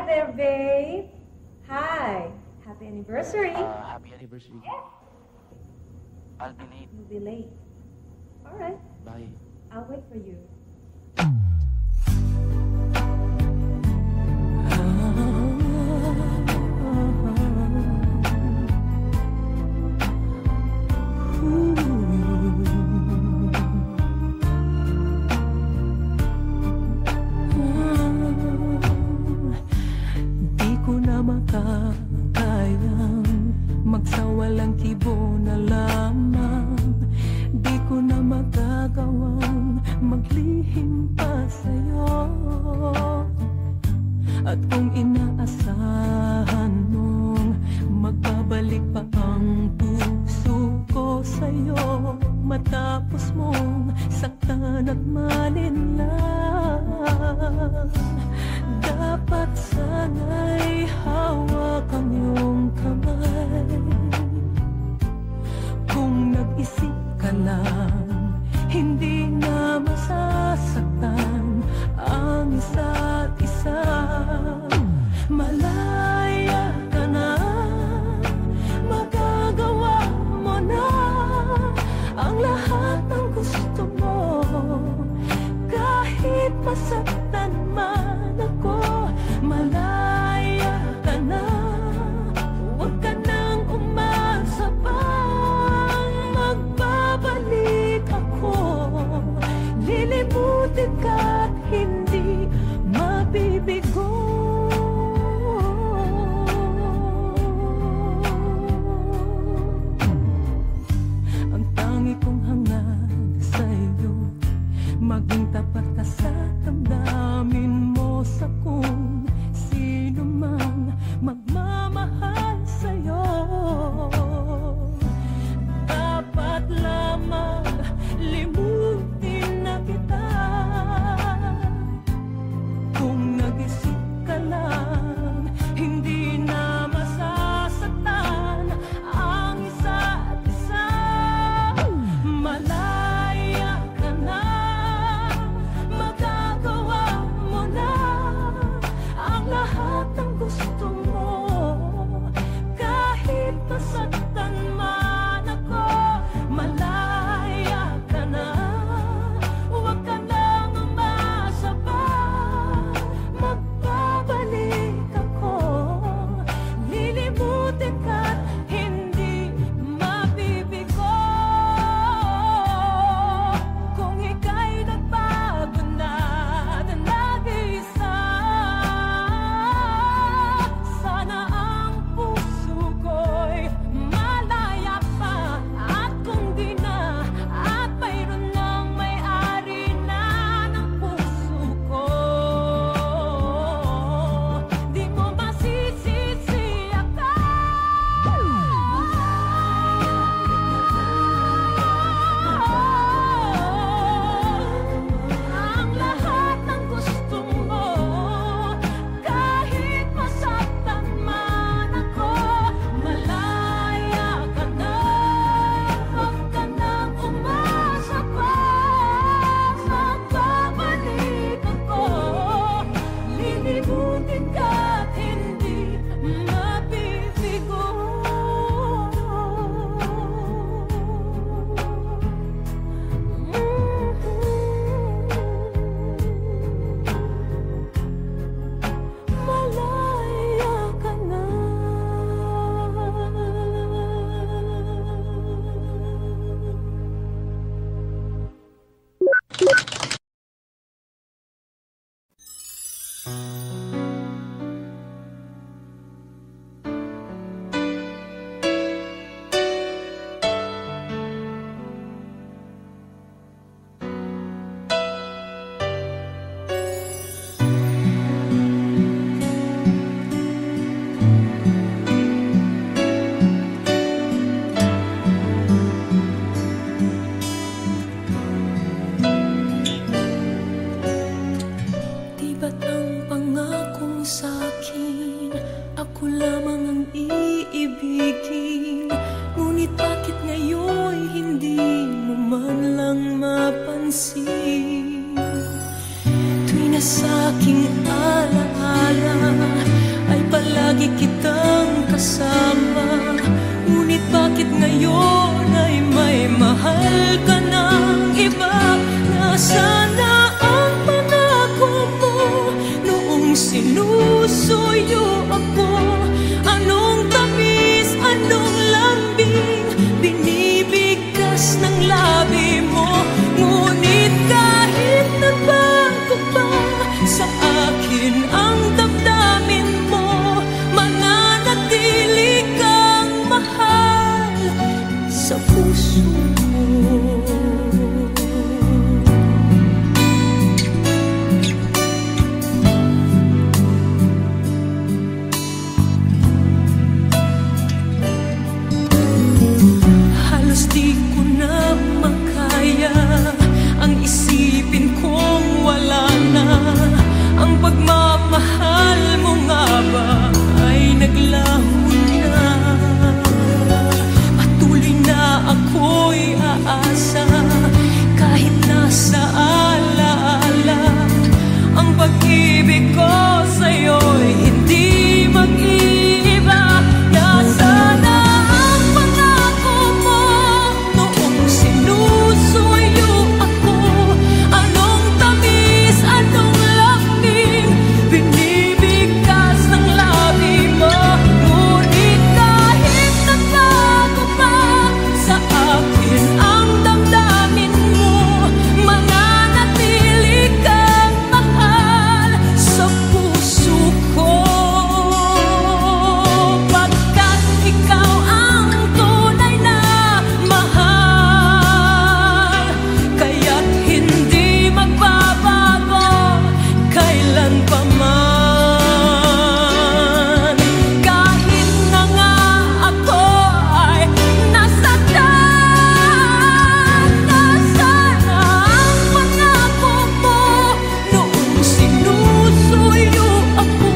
there, babe. Hi. Happy anniversary. Happy anniversary. I'll be late. You'll be late. All right. Bye. I'll wait for you. Di ko na makakayang magsawalang kibo na lamang. Di ko na magagawang maglihim pa sa'yo. At kung inaasahan mong magbabalik pa ang puso ko sa'yo, matapos mong saktan at malinlang, dapat sana'y hawak ang iyong kamay. Kung nag-isip ka lang, hindi na masasaktan ang isa't isa. Malaya ka na, magagawa mo na ang lahat ng gusto mo. Kahit masaktan man ako, malaya ka na. Huwag ka nang umasa pa, magbabalik ako. Lilimutin ka't hindi mabibigo. Ang tangi kong hangad sa'yo, maging tapat ka sa damdamin mo, sa kung sino mang magmamahal sa'yo. Dapat lamang limutin na kita. Kung nag-isip ka lang, hindi na masasaktan ang isa't isa. Malaya ka na, magagawa mo na ang lahat ng gusto mo. Kahit masaktan man ako, malaya ka na. Huwag ka nang umasa pa, magbabalik ako. Lilimutin ka't hindi mabibigo. Kung ika'y nagbago na at nag-iisa, sana ang puso ko'y malaya pa. At kung di na, at mayroon ng may-ari na ng puso ko, di mo masisisi ako. Ang lahat ng gusto mo, kahit masaktan man ako, malaya ka na. Huwag ka nang umasa pa, magbabalik ako. Lilimutin ka't hindi mabibigo. Malaya ka na. Di ba't ang pangakong sa'kin, ako lamang ang iibigin? Ngunit bakit ngayon'y hindi mo man lang mapansin? Tuwing na sa'king alaala, palagi kitang kasama. Ngunit bakit ngayon ay may mahal ka ng iba? Nasaan na ang pangako mo noong sinusuyo ako? Anong tamis, anong lambing binibigkas ng labi mo? Ngunit kahit nagbago pa sa akin ang damdamin mo, mananatili kang mahal sa puso mo. Halos di ko na makaya ang isipin kong wala na ang pagmamahal mo, nga ba ay naglaho na? Patuloy na ako'y aasa kahit nasa alaala. Ang pag-ibig ko sa'yo'y hindi mag-iiba. Nasaan na ang pangako mo noong sinusuyo ako? Anong tamis, anong lambing binibigkas ng labi mo? Ngunit kahit nagbago pa sa akin ang damdamin mo, mananatili kang mahal sa puso ko. Pagkat ikaw ang tunay na mahal, kaya't hindi magbabago kailan pa man. Kahit na nga ako ay nasaktan, nasaan ang pangako mo noong sinusuyo ako?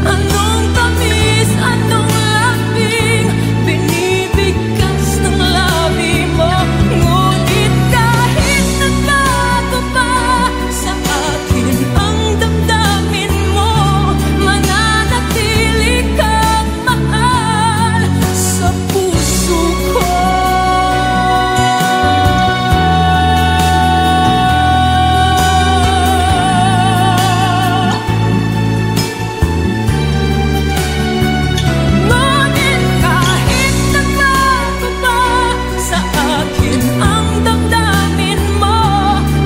Anong tamis, anong lambing binibigkas ng labi mo? Ngunit kahit nagbago pa sa akin ang damdamin mo, mananatili kang mahal sa puso ko. Ngunit kahit nagbago pa sa akin ang damdamin mo,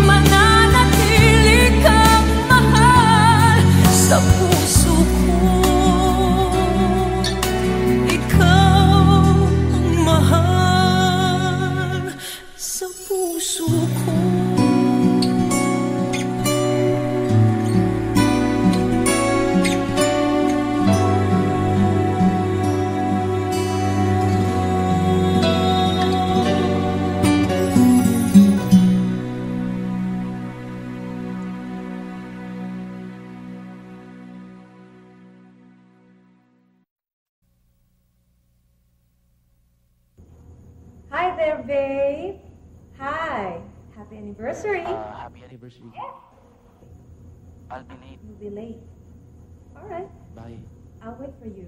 mananatili kang mahal sa puso ko. Ikaw ang mahal sa puso ko. Hi there, babe. Hi. Happy anniversary. Happy anniversary. I'll be late. You'll be late. All right. Bye. I'll wait for you.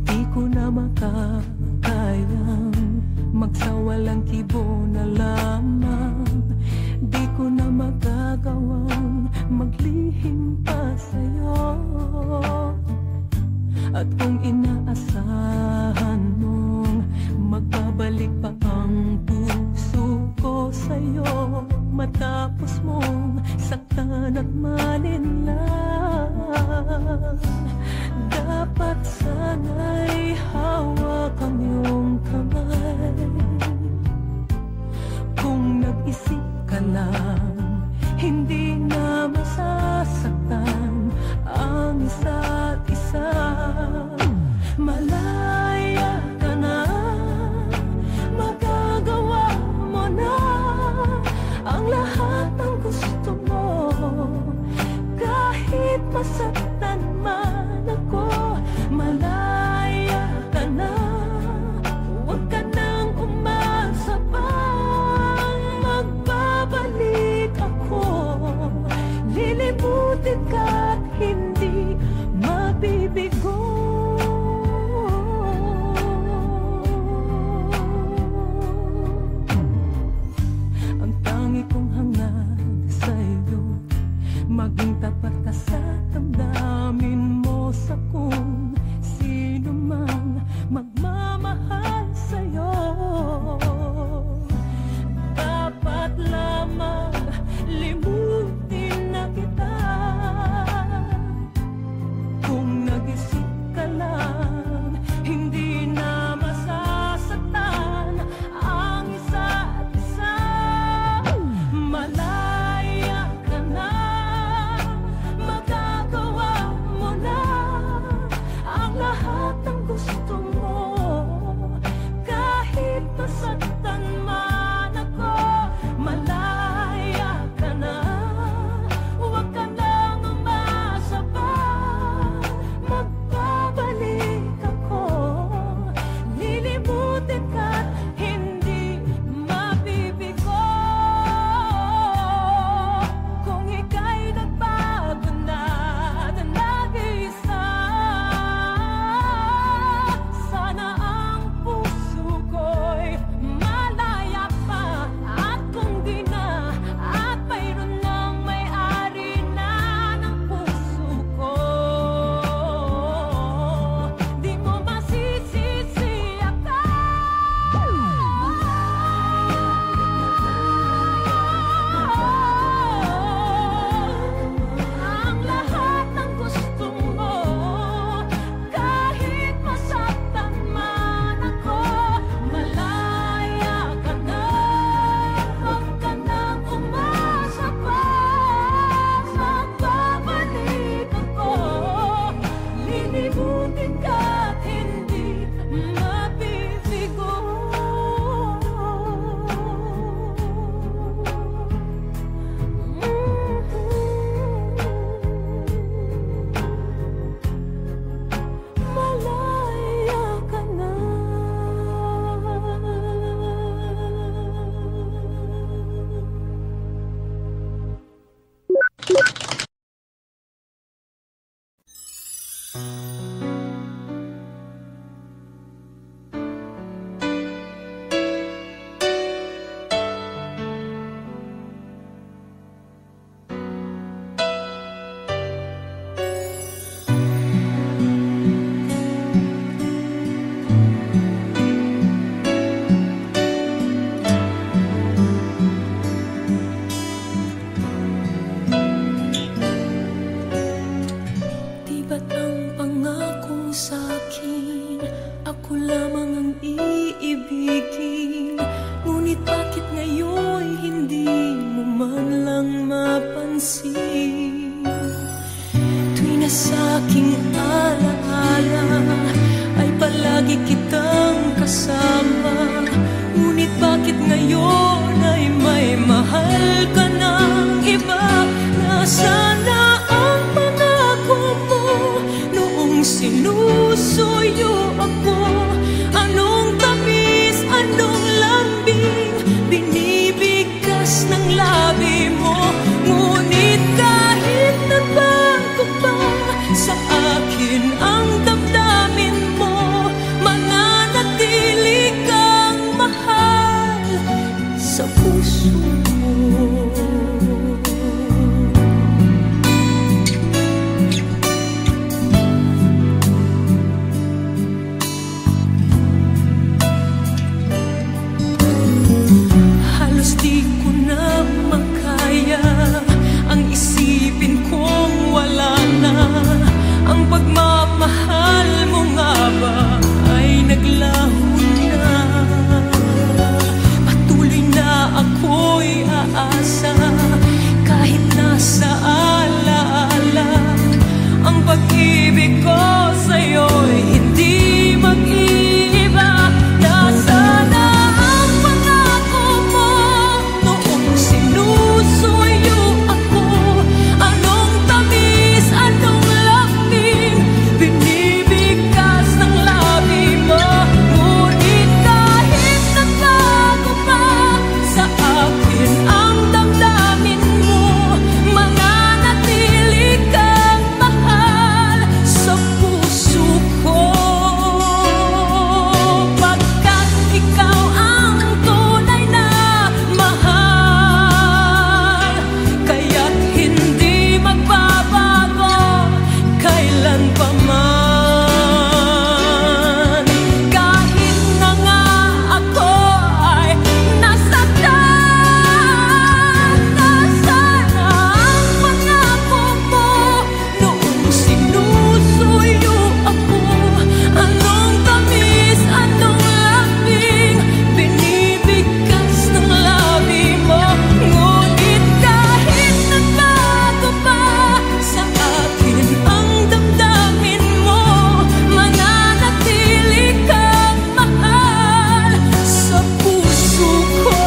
Di ko na makakayang magsawalang kibo na lamang. Di ko na magagawang maglihim pa sa'yo. At kung inaasahan mong magbabalik pa ang puso ko sa'yo, matapos mong saktan at malinlang, dapat sana'y hawak ang iyong kamay. Kung nag-isip ka lang, hindi na masasaktan ang isa't isa. Malaya ka na, magagawa mo na ang lahat ng gusto mo. napapansin. Tuwi na sa'king alaala ay palagi kitang kasama. Ngunit bakit ngayon ay may mahal ka ng iba? Nasaan na ang pangako mo noong sinusuyo ako? Anong tamis, anong lambing binibigkas ng labi mo? Ngunit kahit nagbago pa sa akin ang damdamin mo, mananatili kang mahal sa puso mo. Halos di ko na makaya ang isipin kong wala na. Ang pagmamahal mo nga ba ay naglaho na? Patuloy na ako'y aasa kahit nasa alaala. Ang pag-ibig ko sa'yo'y hindi mag-iiba. Nasaan na ang pangako mo noong sinusuyo ako? Anong tamis, anong lambing binibigkas ng labi mo? Ngunit kahit nagbago pa sa akin ang damdamin mo, mananatili kang mahal sa puso ko. Pagkat ikaw ang tunay na mahal, kaya't hindi magbabago kailan pa man. Kahit na nga ako ay nasaktan, nasaan ang pangako mo noong sinusuyo ako? Anong tamis, anong lambing binibigkas ng labi mo? Ngunit kahit nagbago pa sa akin ang damdamin mo, mananatili kang mahal sa puso ko.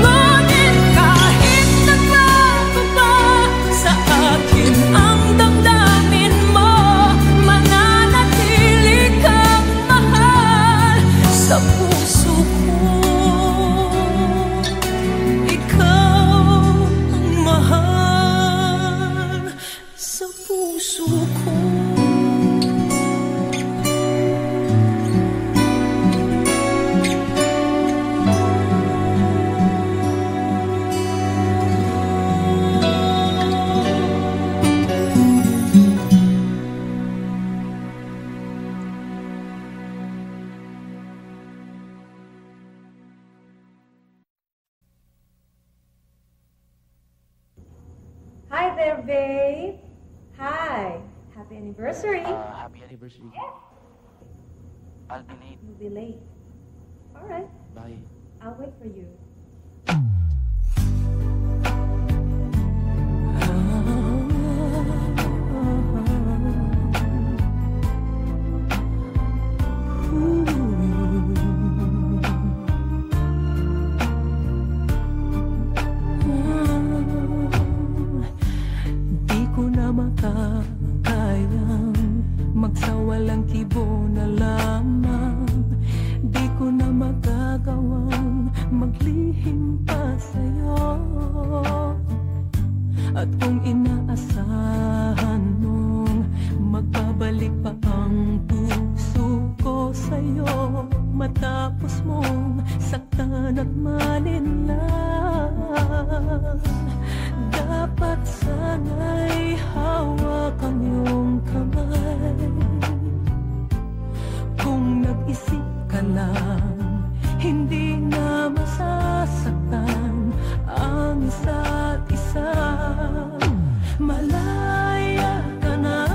Ngunit kahit nagbago pa sa akin ang damdamin mo, mananatili kang mahal sa puso ko. Ikaw ang mahal sa puso ko. Hi there, babe. Hi. Happy anniversary. Happy anniversary. I'll be late. You'll be late. All right. Bye. I'll wait for you. Di ko na makakayang magsawalang kibo na lamang. Di ko na magagawang maglihim pa sa'yo. At kung inaasahan mong magbabalik pa ang puso ko sa'yo, matapos mong saktan at malinlang, dapat sana'y hawak ang iyong kamay. Kung nag-isip ka lang, hindi na masasaktan ang isa't isa. Malaya ka na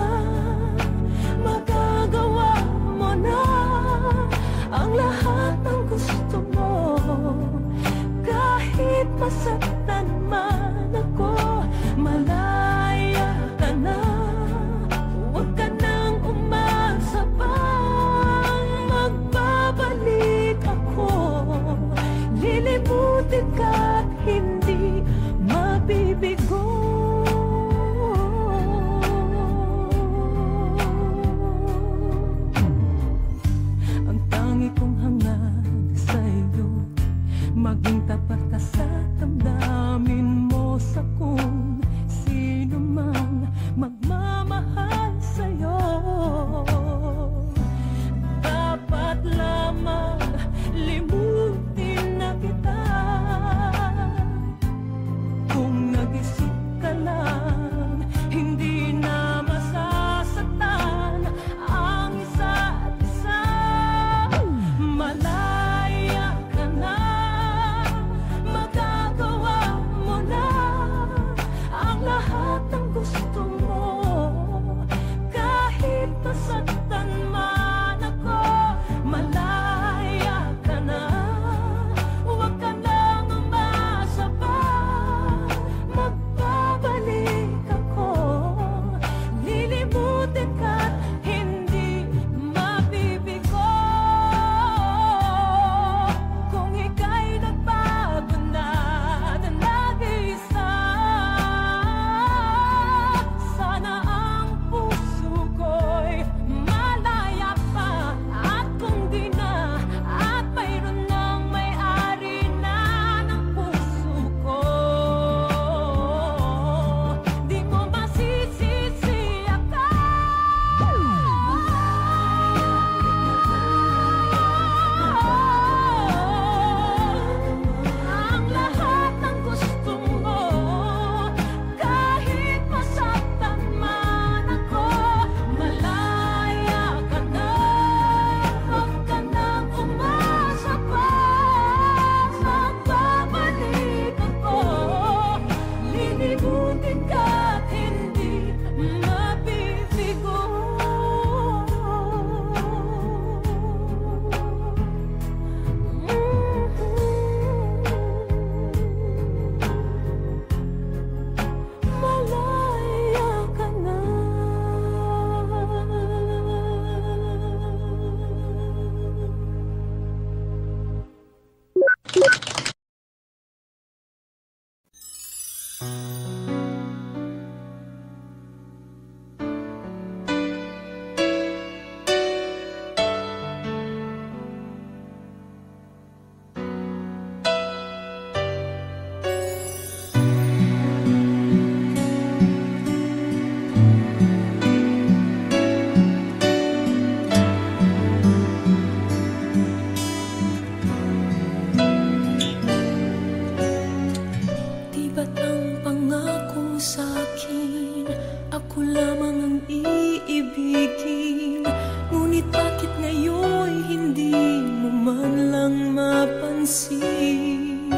Ako lamang ang iibigin, ngunit bakit ngayon hindi mo man lang mapansin?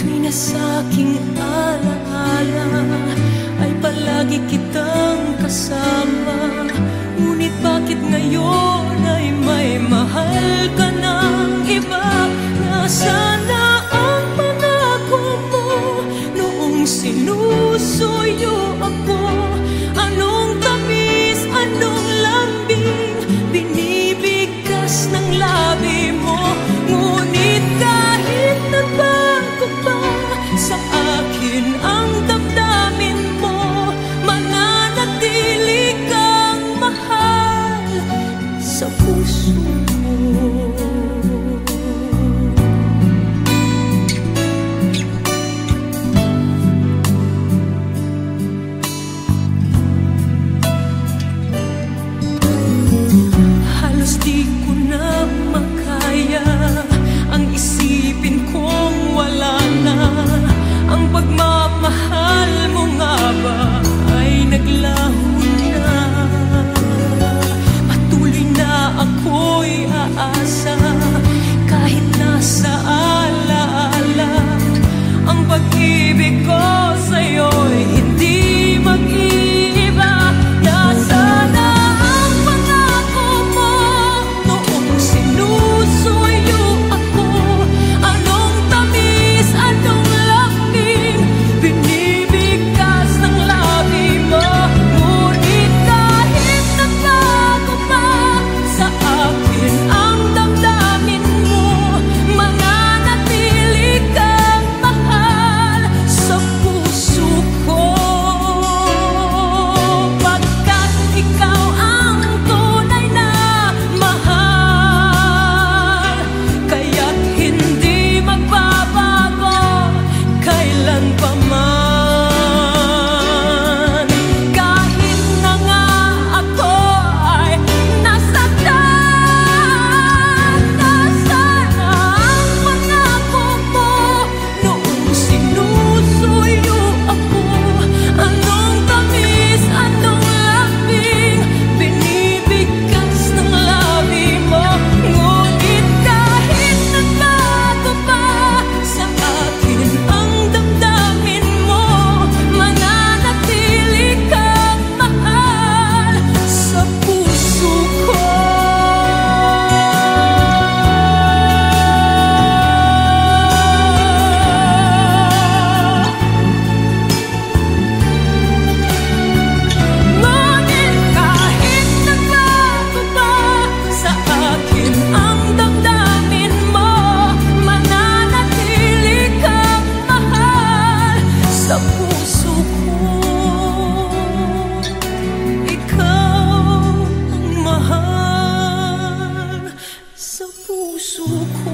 Tuwing nasa aking alaala ay palagi kitang kasama, ngunit bakit ngayon ay may mahal ka ng iba? Nasaan na ang pangako mo noong sinusuyo ako? Anong tamis, anong lambing binibigkas ng labi mo? Ngunit kahit nagbago pa sa akin ang damdamin mo, mananatili kang mahal sa puso mo. Halos di ko na makaya ang isipin kong wala na ang pagmamahal mo, nga ba ay naglaho na? Patuloy na ako'y aasa kahit nasa alaala ang pag-ibig ko sa'yo'y hindi mag-iiba. Nasaan na ang pangako mo noong sinusuyo ako? Anong tamis, anong lambing binibigkas ng labi mo? Ngunit kahit nagbago pa sa akin ang damdamin mo, mananatili kang mahal sa puso ko. Pagkat ikaw ang tunay na mahal, kaya't hindi magbabago kailan pa man. Kahit na nga ako ay nasaktan, nasaan ang pangako mo noong sinusuyo ako? Anong tamis, anong lambing binibigkas ng labi mo? Ngunit kahit nagbago pa sa akin ang damdamin mo, mananatili kang mahal sa puso ko. Ngunit kahit nagbago pa sa akin ang damdamin mo, mananatili kang mahal sa puso ko. Ikaw ang mahal sa puso ko.